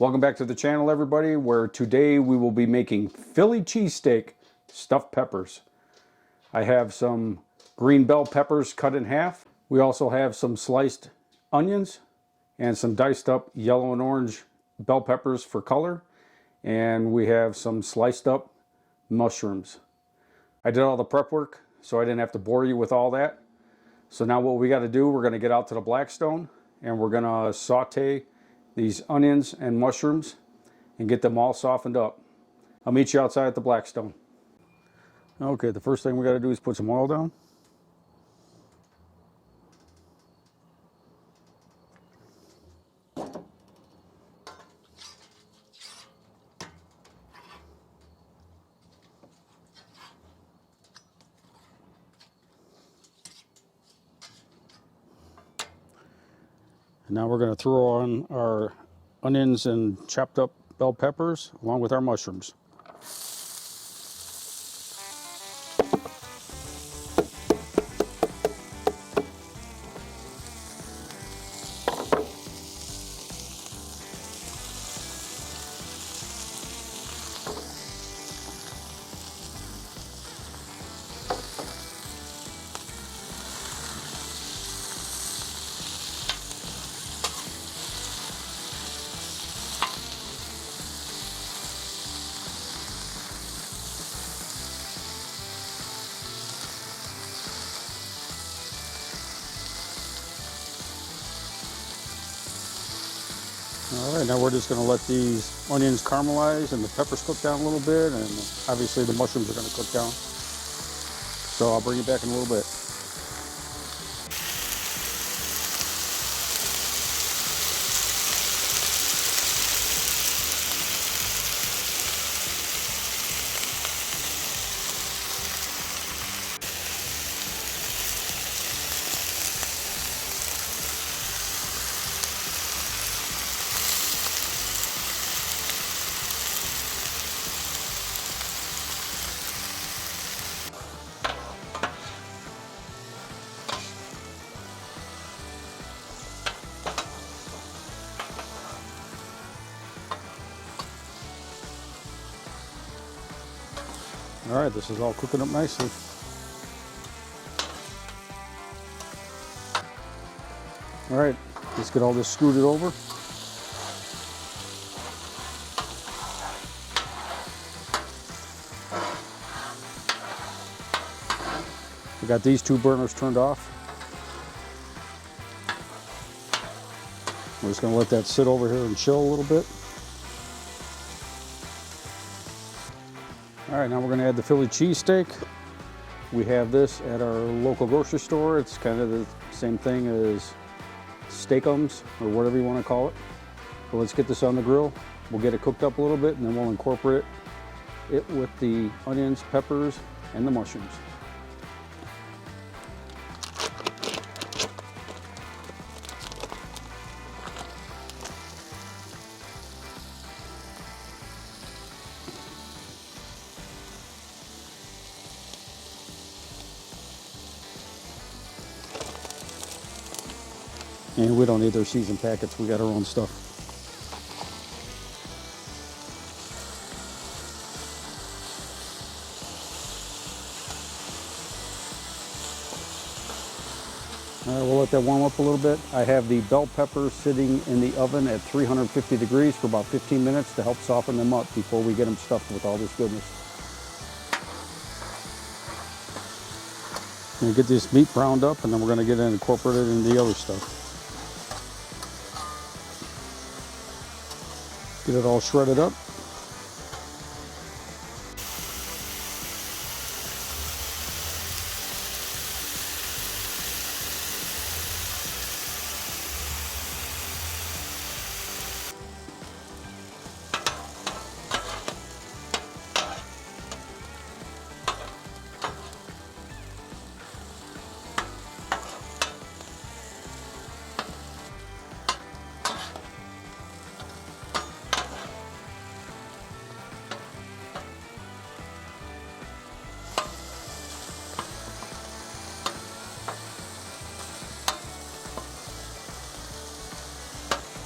Welcome back to the channel, everybody, where today we will be making Philly cheesesteak stuffed peppers. I have some green bell peppers cut in half. We also have some sliced onions and some diced up yellow and orange bell peppers for color. And we have some sliced up mushrooms. I did all the prep work, so I didn't have to bore you with all that. So now what we got to do, we're going to get out to the Blackstone and we're going to saute these onions and mushrooms and get them all softened up. I'll meet you outside at the Blackstone. Okay, the first thing we got to do is put some oil down. And now we're going to throw on our onions and chopped up bell peppers along with our mushrooms. All right, now we're just going to let these onions caramelize and the peppers cook down a little bit, and obviously the mushrooms are going to cook down. So I'll bring you back in a little bit. All right, this is all cooking up nicely. All right, let's get all this scooted over. We got these two burners turned off. We're just gonna let that sit over here and chill a little bit. All right, now we're going to add the Philly cheesesteak. We have this at our local grocery store. It's kind of the same thing as steakums or whatever you want to call it. So let's get this on the grill. We'll get it cooked up a little bit and then we'll incorporate it with the onions, peppers, and the mushrooms. And we don't need their seasoned packets, we got our own stuff. All right, we'll let that warm up a little bit. I have the bell peppers sitting in the oven at 350 degrees for about 15 minutes to help soften them up before we get them stuffed with all this goodness. We'll get this meat browned up and then we're going to get it incorporated in the other stuff. Get it all shredded up.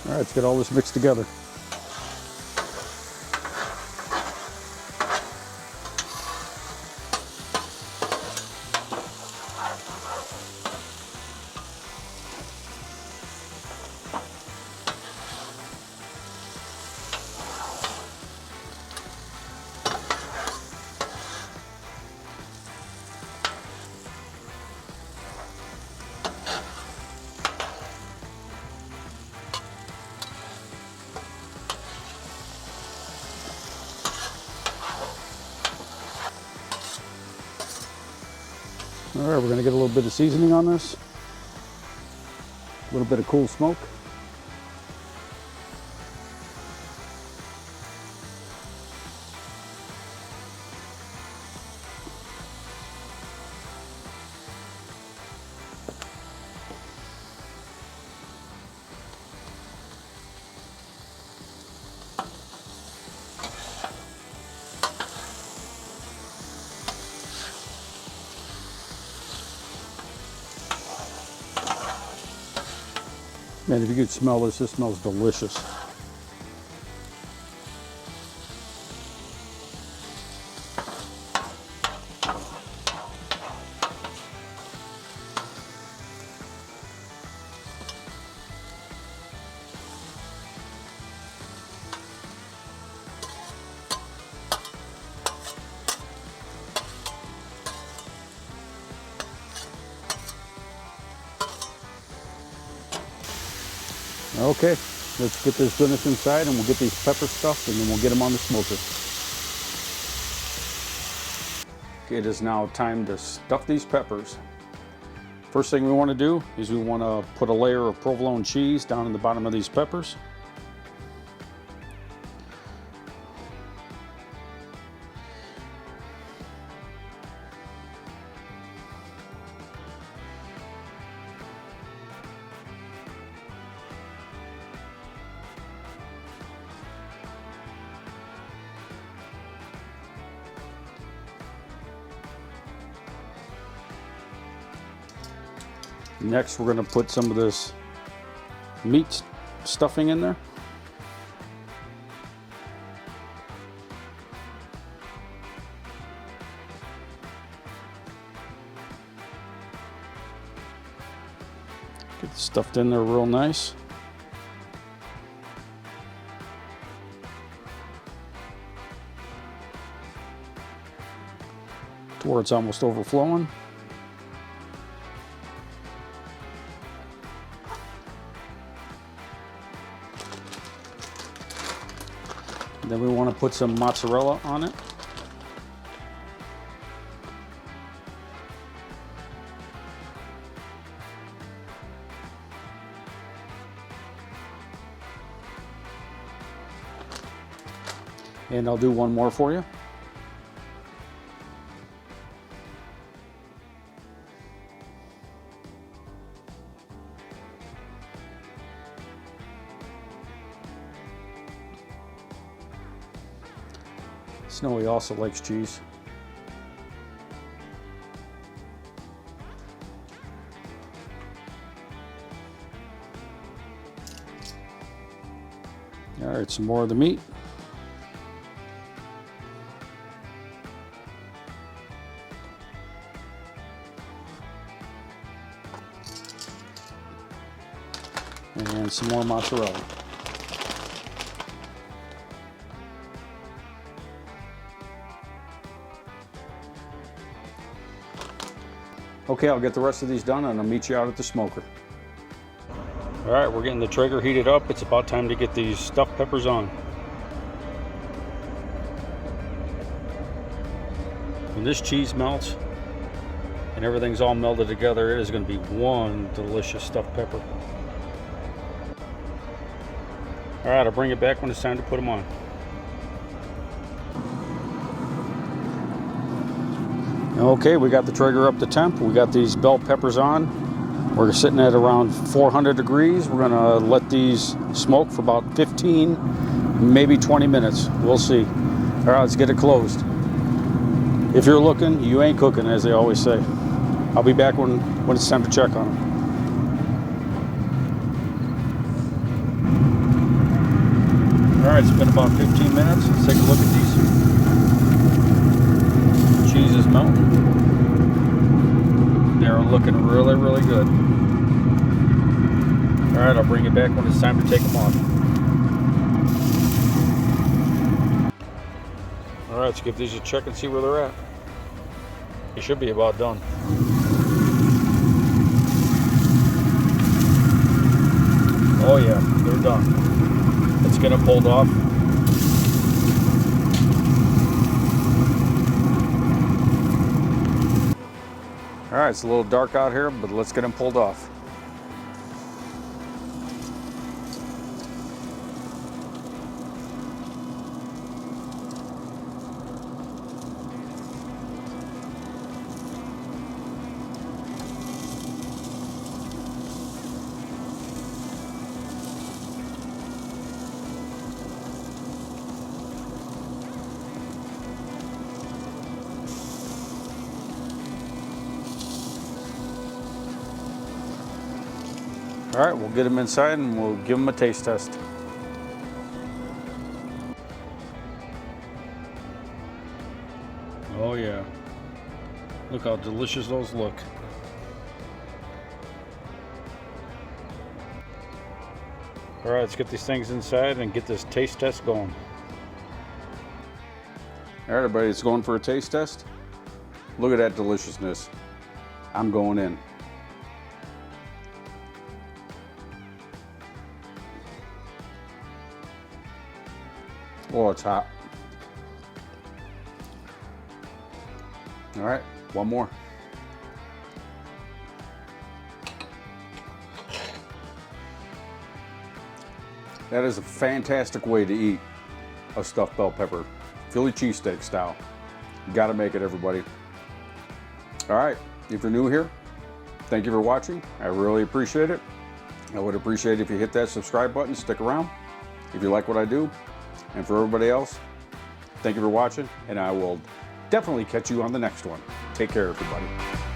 All right, let's get all this mixed together. All right, we're gonna get a little bit of seasoning on this. A little bit of cool smoke. Man, if you could smell this, this smells delicious. Okay, let's get this goodness inside and we'll get these peppers stuffed and then we'll get them on the smoker. Okay, it is now time to stuff these peppers. First thing we want to do is we want to put a layer of provolone cheese down in the bottom of these peppers. Next, we're going to put some of this meat stuffing in there. Get it stuffed in there real nice. To where it's almost overflowing. Then we want to put some mozzarella on it. And I'll do one more for you. Snowy also likes cheese. All right, some more of the meat. And some more mozzarella. Okay, I'll get the rest of these done and I'll meet you out at the smoker. All right, we're getting the Traeger heated up. It's about time to get these stuffed peppers on. When this cheese melts and everything's all melded together, it is going to be one delicious stuffed pepper. All right, I'll bring it back when it's time to put them on. Okay, we got the Traeger up to temp. We got these bell peppers on. We're sitting at around 400 degrees. We're gonna let these smoke for about 15, maybe 20 minutes. We'll see. All right, let's get it closed. If you're looking, you ain't cooking, as they always say. I'll be back when it's time to check on them. All right, it's been about 15 minutes. Let's take a look at these. Cheese is melting. They're looking really, really good. All right, I'll bring it back when it's time to take them off. All right, let's give these a check and see where they're at. They should be about done. Oh yeah, they're done. Let's get them pulled off. All All right, it's a little dark out here, but let's get them pulled off. All right, we'll get them inside and we'll give them a taste test. Oh yeah, look how delicious those look. All right, let's get these things inside and get this taste test going. All right, everybody, it's going for a taste test. Look at that deliciousness. I'm going in. Oh, it's hot. All right, one more. That is a fantastic way to eat a stuffed bell pepper, Philly cheesesteak style. You gotta make it, everybody. All right, if you're new here, thank you for watching. I really appreciate it. I would appreciate it if you hit that subscribe button, stick around if you like what I do. And for everybody else, thank you for watching, and I will definitely catch you on the next one. Take care, everybody.